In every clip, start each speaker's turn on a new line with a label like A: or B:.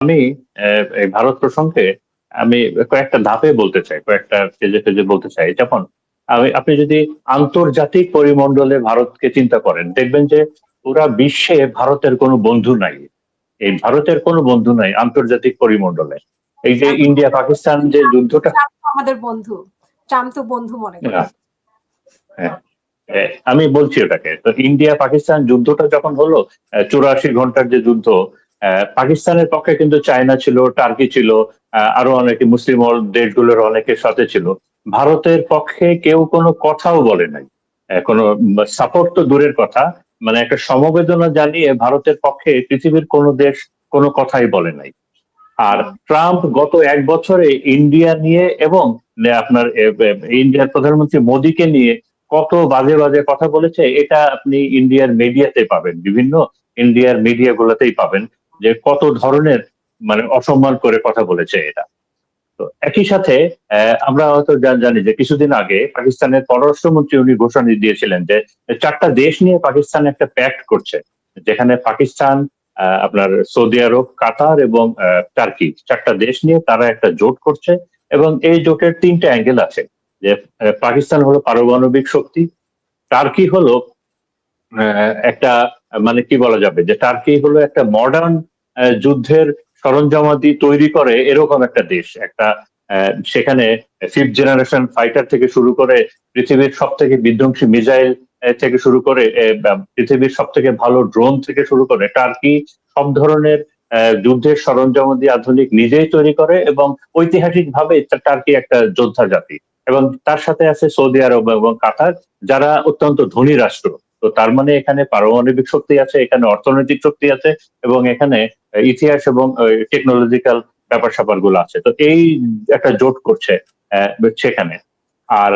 A: আমি এই ভারত প্রসঙ্গে আমি কয়েকটা ধাপে বলতে চাই, কয়েকটা ফেজে ফেজে বলতে চাই। যেমন আপনি যদি আন্তর্জাতিক পরিমণ্ডলে ভারতকে চিন্তা করেন, দেখবেন যে পুরা বিশ্বে ভারতের কোনো বন্ধু নাই। এই ভারতের কোনো বন্ধু নাই আন্তর্জাতিক পরিমণ্ডলে। এই যে
B: এখন
A: ইন্ডিয়া পাকিস্তান যে যুদ্ধটা,
B: আমাদের বন্ধু, ট্রাম্প তো বন্ধু মনে করে।
A: হ্যাঁ, আমি বলছি ওটাকে। তো ইন্ডিয়া পাকিস্তান যুদ্ধটা যখন হলো, 84 ঘন্টার যে যুদ্ধ, পাকিস্তানের পক্ষে কিন্তু চায়না ছিল, টার্কি ছিল, আরো অনেকে মুসলিম দেশগুলোর অনেকের সাথে ছিল। ভারতের পক্ষে কেউ কোনো কথাও বলে নাই, কোনো সাপোর্ট তো দূরের কথা, মানে একটা সমবেদনা জানিয়ে ভারতের পক্ষে পৃথিবীর কোনো দেশ কোনো কথাই বলে নাই। আর ট্রাম্প গত 1 বছরে ইন্ডিয়া নিয়ে এবং আপনার ইন্ডিয়ার প্রধানমন্ত্রী মোদীকে নিয়ে কত বাজে বাজে কথা বলেছে, এটা আপনি ইন্ডিয়ার মিডিয়াতে পাবেন, বিভিন্ন ইন্ডিয়ার মিডিয়া গুলোতেই পাবেন যে কত ধরনের মানে অসম্মান করে কথা বলেছে এটা। তো একই সাথে আমরা হয়তো জানি যে কিছুদিন আগে পাকিস্তানের পররাষ্ট্রমন্ত্রী উনি ঘোষণা দিয়েছিলেন যে 4টা দেশ নিয়ে পাকিস্তান একটা প্যাক্ট করছে, যেখানে পাকিস্তান, আপনার সৌদি আরব, কাতার এবং টার্কি, 4টা দেশ নিয়ে তারা একটা জোট করছে। এবং এই জোটের 3টে অ্যাঙ্গেল আছে, যে পাকিস্তান হলো পারমাণবিক শক্তি, টার্কি হলো একটা, মানে কি বলা যাবে, যে টার্কি হলো একটা মডার্ন যুদ্ধের সরঞ্জামাদি তৈরি করে এরকম একটা দেশ, একটা সেখানে 5th জেনারেশন ফাইটার থেকে শুরু করে পৃথিবীর সব থেকে বিধ্বংসী মিসাইল থেকে শুরু করে পৃথিবীর সব থেকে ভালো ড্রোন থেকে শুরু করে টার্কি সব ধরনের যুদ্ধের সরঞ্জামাদি আধুনিক নিজেই তৈরি করে। এবং ঐতিহাসিক ভাবে টার্কি একটা যোদ্ধা জাতি। এবং তার সাথে আছে সৌদি আরব এবং কাতার, যারা অত্যন্ত ধনী রাষ্ট্র। তো তার মানে এখানে পারমাণবিক শক্তি আছে, এখানে অর্থনৈতিক শক্তি আছে, এবং এখানে ইতিহাস এবং টেকনোলজিক্যাল ব্যাপার স্যাপার গুলো আছে। তো এই একটা জোট করছে সেখানে। আর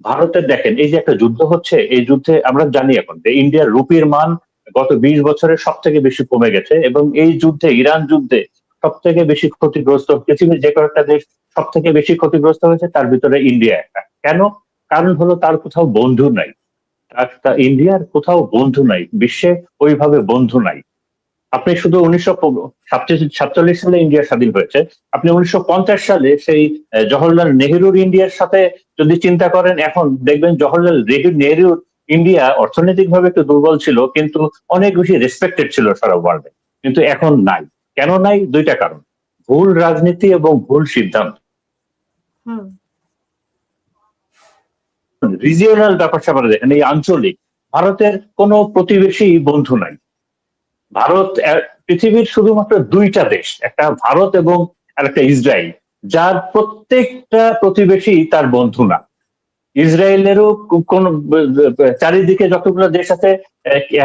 A: ভারতের দেখেন, এই যে একটা যুদ্ধ হচ্ছে, এই যুদ্ধে আমরা জানি এখন যে ইন্ডিয়ার রুপির মান গত 20 বছরে সব থেকে বেশি কমে গেছে। এবং এই যুদ্ধে, ইরান যুদ্ধে সব থেকে বেশি ক্ষতিগ্রস্ত, পৃথিবীর যে কয়েকটা দেশ সব থেকে বেশি ক্ষতিগ্রস্ত হয়েছে তার ভিতরে ইন্ডিয়া একটা। কেন? কারণ হলো তার কোথাও বন্ধু নাই। ইন্ডিয়ার কোথাও বন্ধু নাই, বিশ্বে ওইভাবে বন্ধু নাই। আপনি শুধু 1947 সালে ইন্ডিয়া স্বাধীন হয়েছে, আপনি 1950 সালে সেই জওহরলাল নেহেরুর ইন্ডিয়ার সাথে যদি চিন্তা করেন, এখন দেখবেন জওহরলাল নেহেরুর ইন্ডিয়া অর্থনৈতিকভাবে একটু দুর্বল ছিল, কিন্তু অনেক বেশি রেসপেক্টেড ছিল সারা ওয়ার্ল্ডে। কিন্তু এখন নাই। কেন নাই? 2টা কারণ: ভুল রাজনীতি এবং ভুল সিদ্ধান্ত। রিজিওনাল ব্যাপার স্যাপার দেখেন, এই আঞ্চলিক, ভারতের কোনো প্রতিবেশী বন্ধু নাই। ভারত পৃথিবীর শুধুমাত্র 2টা দেশ, একটা ভারত এবং আরেকটা ইসরায়েল, যার প্রত্যেকটা প্রতিবেশী তার বন্ধু না। ইসরায়েলেরও কোন চারিদিকে যতগুলো দেশ আছে,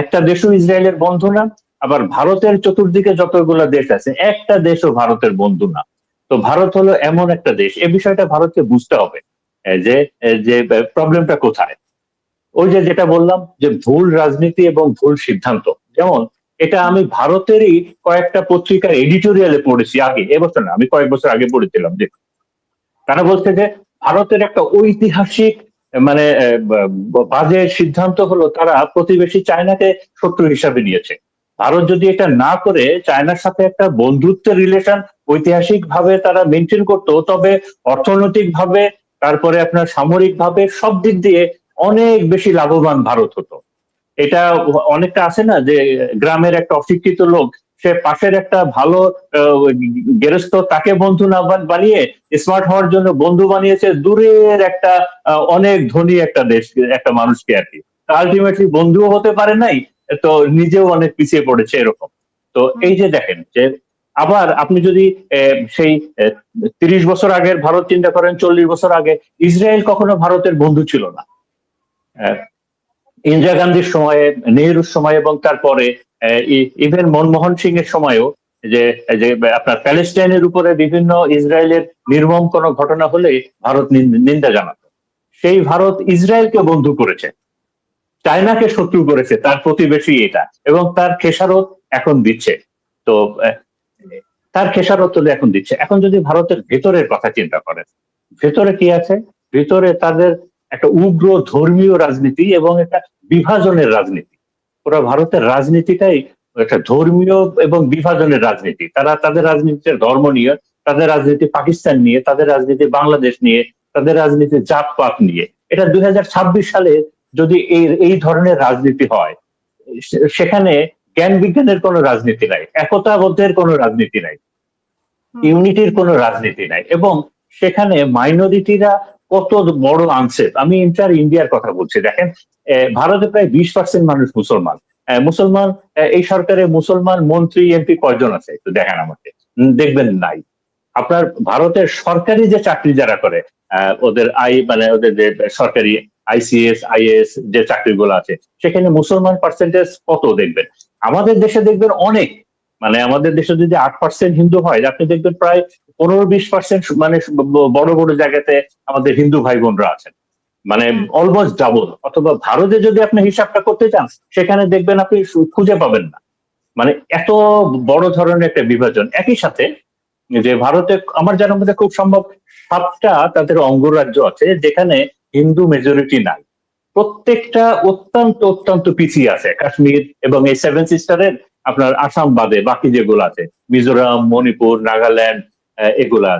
A: একটা দেশও ইসরায়েলের বন্ধু না। আবার ভারতের চতুর্দিকে যতগুলো দেশ আছে, একটা দেশও ভারতের বন্ধু না। তো ভারত হলো এমন একটা দেশ, এই বিষয়টা ভারতকে বুঝতে হবে যে যে প্রবলেমটা কোথায়। ওই যে যেটা বললাম, যে ভুল রাজনীতি এবং ভুল সিদ্ধান্ত। যেমন এটা আমি ভারতেরই কয়েকটা পত্রিকার এডিটোরিয়ালে পড়েছি আগে, এবছর না, আমি কয়েক বছর আগে পড়েছিলাম। যে তারা বলছে যে ভারতের একটা ঐতিহাসিক মানে বাজে সিদ্ধান্ত হলো তারা প্রতিবেশী চায়নাকে শত্রু হিসাবে নিয়েছে। ভারত যদি এটা না করে চায়নার সাথে একটা বন্ধুত্বের রিলেশন ঐতিহাসিক ভাবে তারা মেনটেন করতো, তবে অর্থনৈতিক ভাবে, তারপরে আপনার সামরিক ভাবে, সব দিক দিয়ে অনেক বেশি লাভবান ভারত হতো। এটা অনেকটা আছে না, যে গ্রামের একটা অশিক্ষিত লোক, সে পাশের একটা ভালো গেরস্থ, তাকে বন্ধু না বানিয়ে স্মার্ট হওয়ার জন্য বন্ধু বানিয়েছে দূরের একটা অনেক ধনী একটা দেশ, একটা মানুষকে আর কি। আলটিমেটলি বন্ধুও হতে পারে নাই, তো নিজেও অনেক পিছিয়ে পড়েছে এরকম। তো এই যে দেখেন যে, আবার আপনি যদি সেই 30 বছর আগের ভারত চিন্তা করেন, 40 বছর আগে ইসরায়েল কখনো ভারতের বন্ধু ছিল না। ইন্দিরা গান্ধীর সময়ে, নেহরুর সময়, এবং তারপরে ইভেন মনমোহন সিং এর সময়ও, যে যে আপনার প্যালেস্টাইনের উপরে বিভিন্ন ইসরায়েলের নির্মম কোনো ঘটনা হলে ভারত নিন্দা জানাতো। সেই ভারত ইসরায়েলকে বন্ধু করেছে, চায়নাকে শত্রু করেছে, তার প্রতিবেশী এটা, এবং তার খেসারত এখন দিচ্ছে। তো তার খেসারত এখন দিচ্ছে। এখন যদি ভারতের ভেতরের কথা চিন্তা করেন, ভেতরে কি আছে? ভেতরে তাদের একটা উগ্র ধর্মীয় রাজনীতি এবং একটা বিভাজনের রাজনীতি। পুরো ভারতের রাজনীতিটাই একটা ধর্মীয় এবং বিভাজনের রাজনীতি। তারা তাদের রাজনীতিতে ধর্ম নিয়ে, তাদের রাজনীতি পাকিস্তান নিয়ে, তাদের রাজনীতি বাংলাদেশ নিয়ে, তাদের রাজনীতি জাতপাত নিয়ে। এটা 2026 সালে যদি এই এই ধরনের রাজনীতি হয়, সেখানে জ্ঞান বিজ্ঞানের কোনো রাজনীতি নাই, একতাবোধের কোনো রাজনীতি নাই, ইউনিটির কোনো রাজনীতি নাই, এবং সেখানে মাইনরিটিরা কত বড় আনসেফ। আমি ইন্টার ইন্ডিয়ার কথা বলছি। দেখেন, ভারতে প্রায় 20% মানুষ মুসলমান। মুসলমান, এই সরকারে মুসলমান মন্ত্রী এমপি কয়জন আছে একটু দেখেন আমাকে। দেখবেন নাই। আপনার ভারতের সরকারি যে চাকরি যারা করে, ওদের মানে ওদের যে সরকারি আইসিএস আইএএস যে চাকরিগুলো আছে, সেখানে মুসলমান পার্সেন্টেজ কত দেখবেন। আমাদের দেশে দেখবেন অনেক, মানে আমাদের দেশে যদি 8% হিন্দু হয়, আপনি দেখবেন প্রায় 15-20% মানে বড় বড় জায়গাতে আমাদের হিন্দু ভাই বোনরা আছেন, মানে অলমোস্ট ডাবল। অথবা ভারতে যদি আপনি হিসাবটা করতে চান, সেখানে দেখবেন আপনি খুঁজে পাবেন না। মানে এত বড় ধরনের একটা বিভাজন। একই সাথে যে ভারতে আমার জানার মধ্যে খুব সম্ভব 7টা তাদের অঙ্গরাজ্য আছে যেখানে হিন্দু মেজরিটি নাই। প্রত্যেকটা অত্যন্ত অত্যন্ত পিছিয়ে আছে। কাশ্মীর এবং এই 7 সিস্টারের আপনার আসাম বাদে বাকি যেগুলো আছে, মিজোরাম, মণিপুর, নাগাল্যান্ড, এগুলা।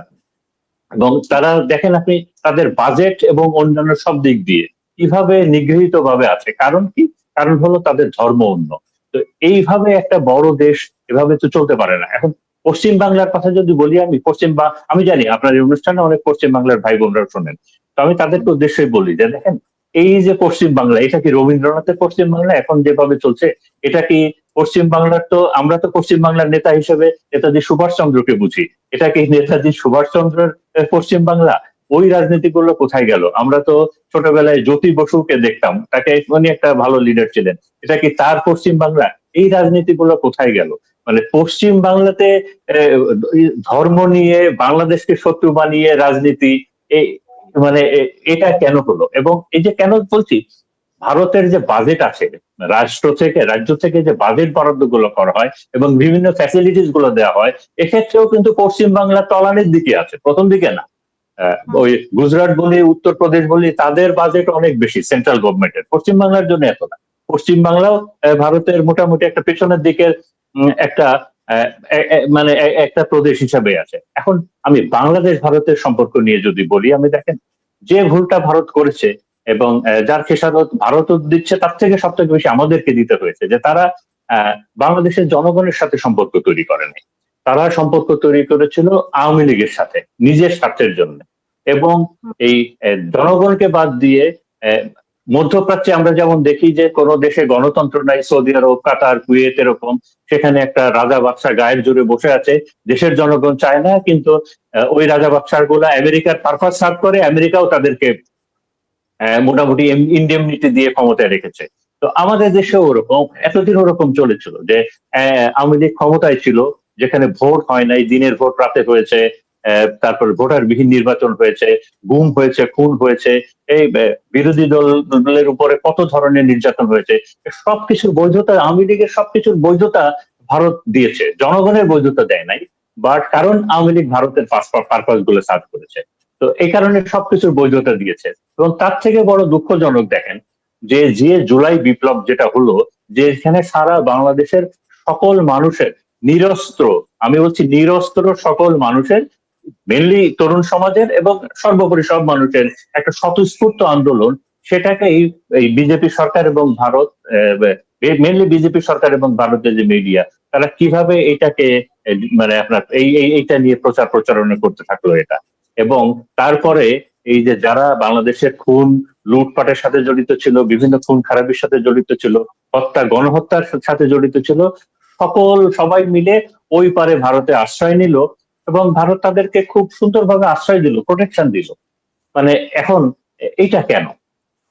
A: এবং তারা দেখেন আপনি তাদের বাজেট এবং অন্যান্য সব দিক দিয়ে কিভাবে নিগৃহীত ভাবে আছে। কারণ কি? কারণ হলো তাদের ধর্ম অন্য। তো এইভাবে একটা বড় দেশ এভাবে তো চলতে পারে না। এখন পশ্চিম বাংলার কথা যদি বলি, আমি জানি আপনার এই অনুষ্ঠানে অনেক পশ্চিম বাংলার ভাই বোনরা শোনেন, তো আমি তাদেরকে উদ্দেশ্যে বলি যে দেখেন, এই যে পশ্চিম বাংলা, এটা কি রবীন্দ্রনাথের পশ্চিম বাংলা এখন যেভাবে চলছে? এটা কি পশ্চিম বাংলার? তো আমরা তো পশ্চিম বাংলার নেতা হিসেবে নেতাজি সুভাষচন্দ্রকে বুঝি। এটা কি নেতাজি সুভাষচন্দ্রের পশ্চিম বাংলা? ওই রাজনীতি গুলো কোথায় গেল? আমরা তো ছোটবেলায় জ্যোতি বসুকে দেখতাম, তাকে উনি একটা ভালো লিডার ছিলেন। এটা কি তার পশ্চিম বাংলা? এই রাজনীতি গুলো কোথায় গেল? মানে পশ্চিম বাংলাতে ধর্ম নিয়ে বাংলাদেশকে শত্রু বানিয়ে রাজনীতি, এই মানে এটা কেন হলো? এবং এই যে কেন বলছি, ভারতের যে বাজেট আছে, রাজ্য থেকে যে বাজেট বরাদ্দ গুলো করা হয় এবং বিভিন্ন ফ্যাসিলিটিস গুলো দেওয়া হয়, এক্ষেত্রেও কিন্তু পশ্চিম বাংলা তলানির দিকে আছে, প্রথম দিকে না। ওই গুজরাট বলি, উত্তরপ্রদেশ বলি, তাদের বাজেট অনেক বেশি সেন্ট্রাল গভর্নমেন্টের, পশ্চিম বাংলার জন্য এত না। পশ্চিম বাংলাও ভারতের মোটামুটি একটা পেছনের দিকের একটা মানে একটা প্রদেশ হিসাবে আছে। এখন আমি বাংলাদেশ ভারতের সম্পর্ক নিয়ে যদি বলি, আমি দেখেন যে ভুলটা ভারত করেছে এবং যার খেসারত ভারতও দিচ্ছে, তার থেকে সব থেকে বেশি আমাদেরকে দিতে হয়েছে, যে তারা বাংলাদেশের জনগণের সাথে সম্পর্ক তৈরি করেনি। তারা সম্পর্ক তৈরি করেছিল আওয়ামী লীগের সাথে নিজের স্বার্থের জন্য। এবং এই জনগণকে বাদ দিয়ে মধ্যপ্রাচ্যে আমরা যেমন দেখি যে কোনো দেশে গণতন্ত্র নাই, সৌদি আরব, কাতার, কুয়েত এরকম, সেখানে একটা রাজা বাদশাহ গায়ের জোরে বসে আছে, দেশের জনগণ চায় না, কিন্তু ওই রাজা বাদশাহ গুলা আমেরিকার পারপাস সার্ভ করে, আমেরিকাও তাদেরকে মোটামুটি ইন্ডেমনিটি দিয়ে ক্ষমতায় রেখেছে। তো আমাদের দেশেও ওরকম এতদিন ওরকম চলেছিল যে আওয়ামী লীগ ক্ষমতায় ছিল, যেখানে ভোট হয় নাই, দিনের ভোট রাতে হয়েছে, তারপর ভোটারবিহীন নির্বাচন হয়েছে, গুম হয়েছে, খুন হয়েছে, এই বিরোধী দলের উপরে কত ধরনের নির্যাতন হয়েছে। সবকিছুর বৈধতা, আওয়ামী লীগের সবকিছুর বৈধতা ভারত দিয়েছে, জনগণের বৈধতা দেয় নাই। বাট কারণ আওয়ামী লীগ ভারতের পারপাস গুলো সার্ভ করেছে, তো এই কারণে সবকিছুর বৈধতা দিয়েছে। এবং তার থেকে বড় দুঃখজনক দেখেন যে জুলাই বিপ্লব যেটা হলো, যে এখানে সারা বাংলাদেশের সকল মানুষের নিরস্ত্র, আমি বলছি নিরস্ত্র সকল মানুষের, মেনলি তরুণ সমাজের এবং সর্বোপরি সব মানুষের একটা স্বতঃস্ফূর্ত আন্দোলন, সেটাকে এই বিজেপি সরকার এবং ভারত, মেনলি বিজেপি সরকার এবং ভারতের যে মিডিয়া, তারা কিভাবে এটাকে মানে আপনার এইটা নিয়ে প্রচারণা করতে থাকলো এটা। এবং তারপরে এই যে যারা বাংলাদেশের খুন লুটপাটের সাথে জড়িত ছিল, বিভিন্ন খুন খারাপির সাথে জড়িত ছিল, গণহত্যার সাথে জড়িত ছিল, সবাই মিলে ওই পারে ভারতে আশ্রয় নিল, এবং ভারত তাদেরকে খুব সুন্দরভাবে আশ্রয় দিল, প্রোটেকশন দিল। মানে এখন এইটা কেন?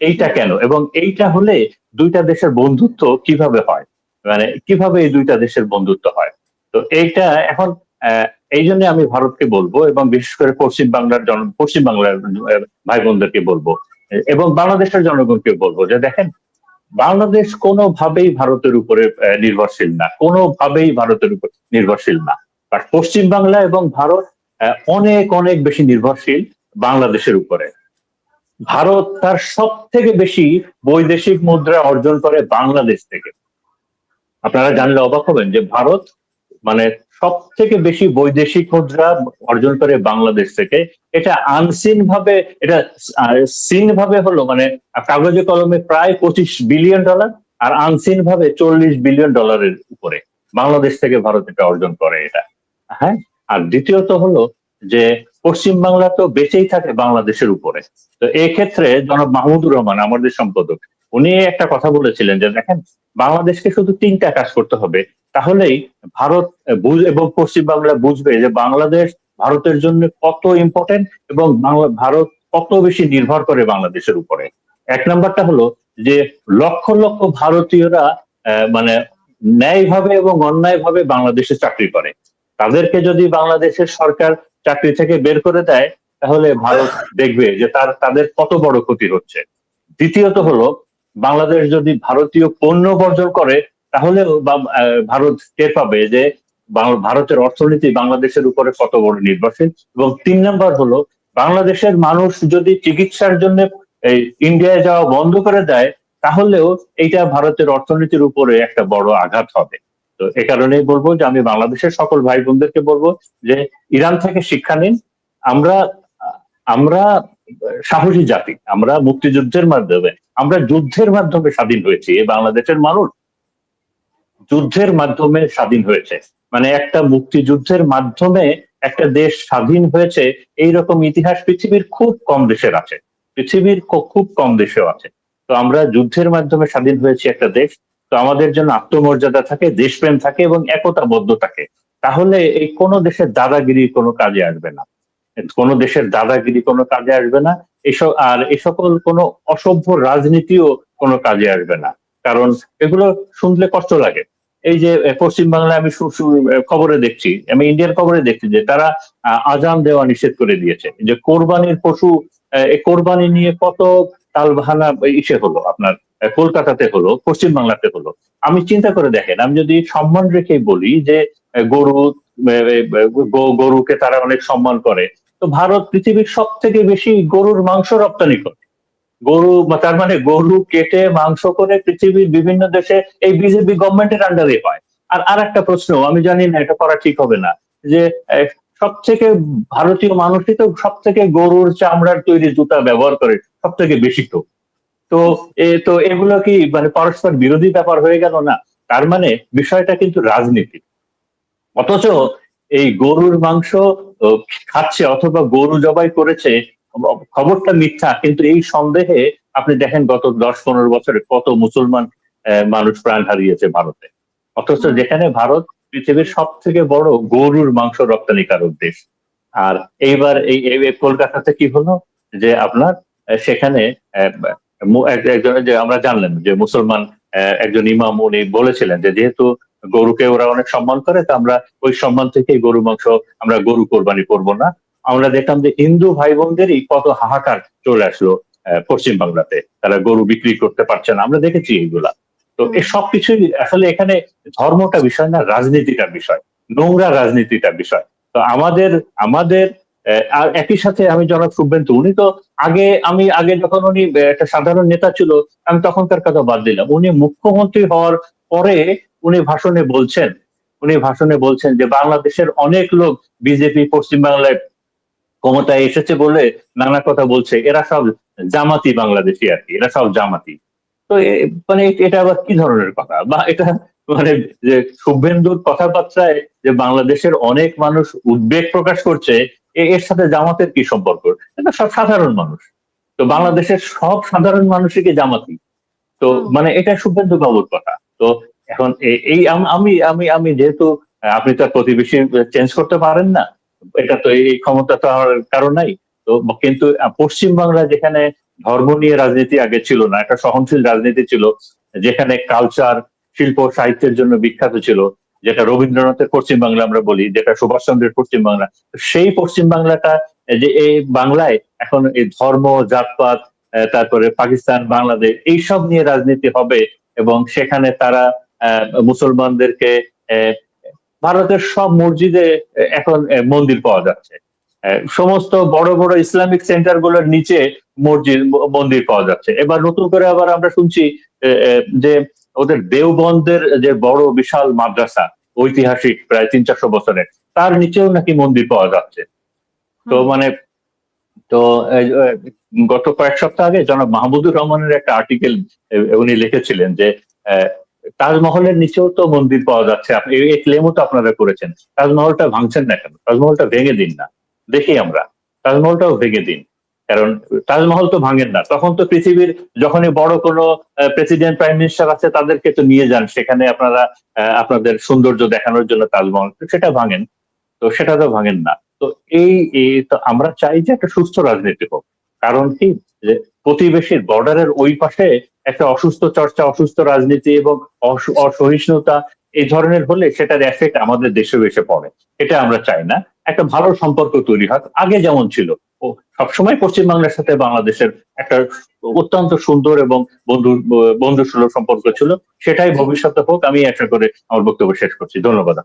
A: এইটা কেন? এবং এইটা হলে দুইটা দেশের বন্ধুত্ব কিভাবে হয়? মানে কিভাবে এই দুইটা দেশের বন্ধুত্ব হয়? তো এইটা এখন এই জন্য আমি ভারতকে বলবো, এবং বিশেষ করে পশ্চিম বাংলার ভাই বোনদেরকে বলবো, এবং বাংলাদেশের জনগণকে বলবো যে দেখেন, বাংলাদেশ কোনোভাবেই ভারতের উপরে নির্ভরশীল না, কোনোভাবেই ভারতের উপর নির্ভরশীল না। আর পশ্চিম বাংলা এবং ভারত অনেক অনেক বেশি নির্ভরশীল বাংলাদেশের উপরে। ভারত তার সব থেকে বেশি বৈদেশিক মুদ্রা অর্জন করে বাংলাদেশ থেকে। আপনারা জানলে অবাক হবেন যে ভারত মানে সব থেকে বেশি বৈদেশিক মুদ্রা অর্জন করে বাংলাদেশ থেকে। এটা আনসিন ভাবে, এটা সিন ভাবে হলো মানে কাগজে কলমে প্রায় $25 বিলিয়ন, আর আনসিন ভাবে $40 বিলিয়ন উপরে বাংলাদেশ থেকে ভারত এটা অর্জন করে এটা। হ্যাঁ, আর দ্বিতীয়ত হলো যে পশ্চিম বাংলা তো বেঁচেই থাকে বাংলাদেশের উপরে। তো এই ক্ষেত্রে জনাব মাহমুদুর রহমান আমাদের সম্পাদক, উনি একটা কথা বলেছিলেন যে দেখেন, বাংলাদেশকে শুধু 3টা কাজ করতে হবে, তাহলেই ভারত এবং পশ্চিম বাংলা বুঝবে যে বাংলাদেশ ভারতের জন্য কত ইম্পর্টেন্ট এবং ভারত কত বেশি নির্ভর করে বাংলাদেশের উপরে। এক নাম্বারটা হলো যে লক্ষ লক্ষ ভারতীয়রা মানে ন্যায়ভাবে এবং অন্যায়ভাবে বাংলাদেশে চাকরি করে, তাদেরকে যদি বাংলাদেশের সরকার চাকরি থেকে বের করে দেয়, তাহলে ভারত দেখবে যে তাদের কত বড় ক্ষতি হচ্ছে। দ্বিতীয়ত হলো, বাংলাদেশ যদি ভারতীয় পণ্য বর্জন করে, তাহলে ভারত টের পাবে যে ভারতের অর্থনীতি বাংলাদেশের উপরে কত বড় নির্ভরশীল। এবং 3 নম্বর হলো, বাংলাদেশের মানুষ যদি চিকিৎসার জন্য এই ইন্ডিয়ায় যাওয়া বন্ধ করে দেয়, তাহলেও এইটা ভারতের অর্থনীতির উপরে একটা বড় আঘাত হবে। তো এ কারণেই বলবো যে আমি বাংলাদেশের সকল ভাই বোনদেরকে বলবো যে ইরান থেকে শিক্ষা নিন। আমরা আমরা সাহসী জাতি, আমরা মুক্তিযুদ্ধের মাধ্যমে, আমরা যুদ্ধের মাধ্যমে স্বাধীন হয়েছি। এই বাংলাদেশের মানুষ যুদ্ধের মাধ্যমে স্বাধীন হয়েছে, মানে একটা মুক্তিযুদ্ধের মাধ্যমে একটা দেশ স্বাধীন হয়েছে, এইরকম ইতিহাস পৃথিবীর খুব কম দেশের আছে, পৃথিবীর খুব কম দেশেও আছে। তো আমরা যুদ্ধের মাধ্যমে স্বাধীন হয়েছি একটা দেশ। তো আমাদের জন্য আত্মমর্যাদা থাকে, দেশপ্রেম থাকে এবং একতাবদ্ধ থাকে। তাহলে এই কোন দেশের দাদাগিরি কোনো কাজে আসবে না, কোন দেশের দাদাগিরি কোনো কাজে আসবে না। এই সকল কোনো অসভ্য রাজনীতিও কোনো কাজে আসবে না, কারণ এগুলো শুনলে কষ্ট লাগে। এই যে পশ্চিম বাংলায় আমি খবরে দেখছি, আমি ইন্ডিয়ার খবরে দেখছি যে তারা আজান দেওয়া নিষেধ করে দিয়েছে, যে কোরবানির পশু, এই কোরবানি নিয়ে কত তালবাহানা ইসে হলো আপনার কলকাতাতে হলো, পশ্চিম বাংলাতে হলো। আমি চিন্তা করে দেখেন, আমি যদি সম্মান রেখেই বলি যে গরু, গরুকে তারা অনেক সম্মান করে, তো ভারত পৃথিবীর সব থেকে বেশি গরুর মাংস রপ্তানি করে। গরু, তার মানে গরু কেটে মাংস করে পৃথিবীর বিভিন্ন দেশে এই বিজেপি গভর্নমেন্টের আন্ডারে হয়। আর একটা প্রশ্ন, আমি জানি না এটা করা ঠিক হবে না, যে সব থেকে ভারতীয় মানুষই তো সব থেকে গরুর চামড়ার তৈরি জুতা ব্যবহার করে সব থেকে বেশি। তো তো তো এগুলো কি মানে পরস্পর বিরোধী ব্যাপার হয়ে গেল না? তার মানে বিষয়টা কিন্তু রাজনীতি। অথচ এই গরুর মাংস খাচ্ছে অথবা গরু জবাই করেছে, খবরটা মিথ্যা, কিন্তু এই সন্দেহে আপনি দেখেন গত 10-15 বছরে কত মুসলমান মানুষ প্রাণ হারিয়েছে ভারতে। অথচ যেখানে ভারত পৃথিবীর সব থেকে বড় গরুর মাংস রপ্তানিকারক দেশ। আর এইবার এই কলকাতাতে কি হলো যে আপনার সেখানে একজন, যে আমরা জানলেন যে মুসলমান একজন ইমাম, উনি বলেছিলেন যে যেহেতু গরুকে ওরা অনেক সম্মান করে, তো আমরা ওই সম্মান থেকে গরু মাংস, আমরা গরু কোরবানি করব না। আমরা দেখলাম যে হিন্দু ভাই বোনদেরই কত হাহাকার চলে আসলো পশ্চিম বাংলাতে, তারা গরু বিক্রি করতে পারছে না, আমরা দেখেছি এইগুলা। তো এই সবকিছুই আসলে এখানে ধর্মটা বিষয় না, রাজনীতিটা বিষয়, নোংরা রাজনীতিটা বিষয়। তো আমাদের আমাদের আর একই সাথে আমি জনাব শুভেন্দু, উনি তো আগে যখন উনি একটা সাধারণ নেতা ছিল, আমি তখনকার কথা বাদ দিলাম, উনি মুখ্যমন্ত্রী হওয়ার পরে উনি ভাষণে বলছেন যে বাংলাদেশের অনেক লোক বিজেপি পশ্চিমবাংলায় ক্ষমতায় এসেছে বলে নানা কথা বলছে, এরা সব জামাতি বাংলাদেশি আর কি, এরা সব জামাতি। তো মানে এটা আবার কি ধরনের কথা, বা এটা মানে যে শুভেন্দুর কথাবার্তায় যে বাংলাদেশের অনেক মানুষ উদ্বেগ প্রকাশ করছে, এর সাথে জামাতের কি সম্পর্ক? এটা সব সাধারণ মানুষ। তো বাংলাদেশের সব সাধারণ মানুষই কি জামাতি? তো মানে এটা শুভেন্দু বাবুর কথা। তো এখন এই আমি আমি আমি যেহেতু আপনি তো প্রতিবেশী চেঞ্জ করতে পারেন না, এটা তো এই ক্ষমতা তো আমার কারো নাই। তো কিন্তু পশ্চিম বাংলায় যেখানে ধর্ম নিয়ে রাজনীতি আগে ছিল না, একটা সহনশীল রাজনীতি ছিল, যেখানে কালচার, শিল্প, সাহিত্যের জন্য বিখ্যাত ছিল, যেটা রবীন্দ্রনাথের পশ্চিম বাংলা আমরা বলি, যেটা সুভাষচন্দ্রের পশ্চিম বাংলা, সেই পশ্চিম বাংলাটা, যে এই বাংলায় এখন এই ধর্ম, জাতপাত, তারপরে পাকিস্তান, বাংলাদেশ, এইসব নিয়ে রাজনীতি হবে। এবং সেখানে তারা মুসলমানদেরকে, ভারতের সব মসজিদে এখন মন্দির পাওয়া যাচ্ছে, সমস্ত বড় বড় ইসলামিক সেন্টার গুলোর নিচে মন্দির পাওয়া যাচ্ছে। এবার নতুন করে আবার আমরা শুনছি যে ওদের দেওবন্দের যে বড় বিশাল মাদ্রাসা, ঐতিহাসিক প্রায় 300-400 বছরের, তার নিচেও নাকি মন্দির পাওয়া যাচ্ছে। তো মানে তো গত কয়েক সপ্তাহ আগে জনাব মাহমুদুর রহমানের একটা আর্টিকেল উনি লিখেছিলেন যে তাজমহলের নিচেও তো মন্দির পাওয়া যাচ্ছে, এই ক্লেমও তো আপনারা করেছেন, তাজমহলটা ভাঙছেন না কেন? তাজমহলটা ভেঙে দিন না, দেখি আমরা তাজমহলটাও ভেঙে দিন। কারণ তাজমহল তো ভাঙেন না, তখন তো পৃথিবীর যখনই বড় কোনো প্রেসিডেন্ট প্রাইম মিনিস্টার আছে তাদেরকে তো নিয়ে যান সেখানে, আপনারা আপনাদের সৌন্দর্য দেখানোর জন্য তাজমহল, সেটা ভাঙেন, তো সেটা তো ভাঙেন না। তো তো আমরা চাই যে একটা সুস্থ রাজনীতি হোক। কারণ কি, যে প্রতিবেশীর বর্ডারের ওই পাশে একটা অসুস্থ চর্চা, অসুস্থ রাজনীতি এবং অসহিষ্ণুতা এই ধরনের হলে সেটার এফেক্ট আমাদের দেশেও এসে পড়ে। এটা আমরা চাই না। একটা ভালো সম্পর্ক তৈরি হয় আগে যেমন ছিল। ও সবসময় পশ্চিমবাংলার সাথে বাংলাদেশের একটা অত্যন্ত সুন্দর এবং বন্ধুসুলভ সম্পর্ক ছিল, সেটাই ভবিষ্যতে হোক, আমি আশা করে আমার বক্তব্য শেষ করছি। ধন্যবাদ।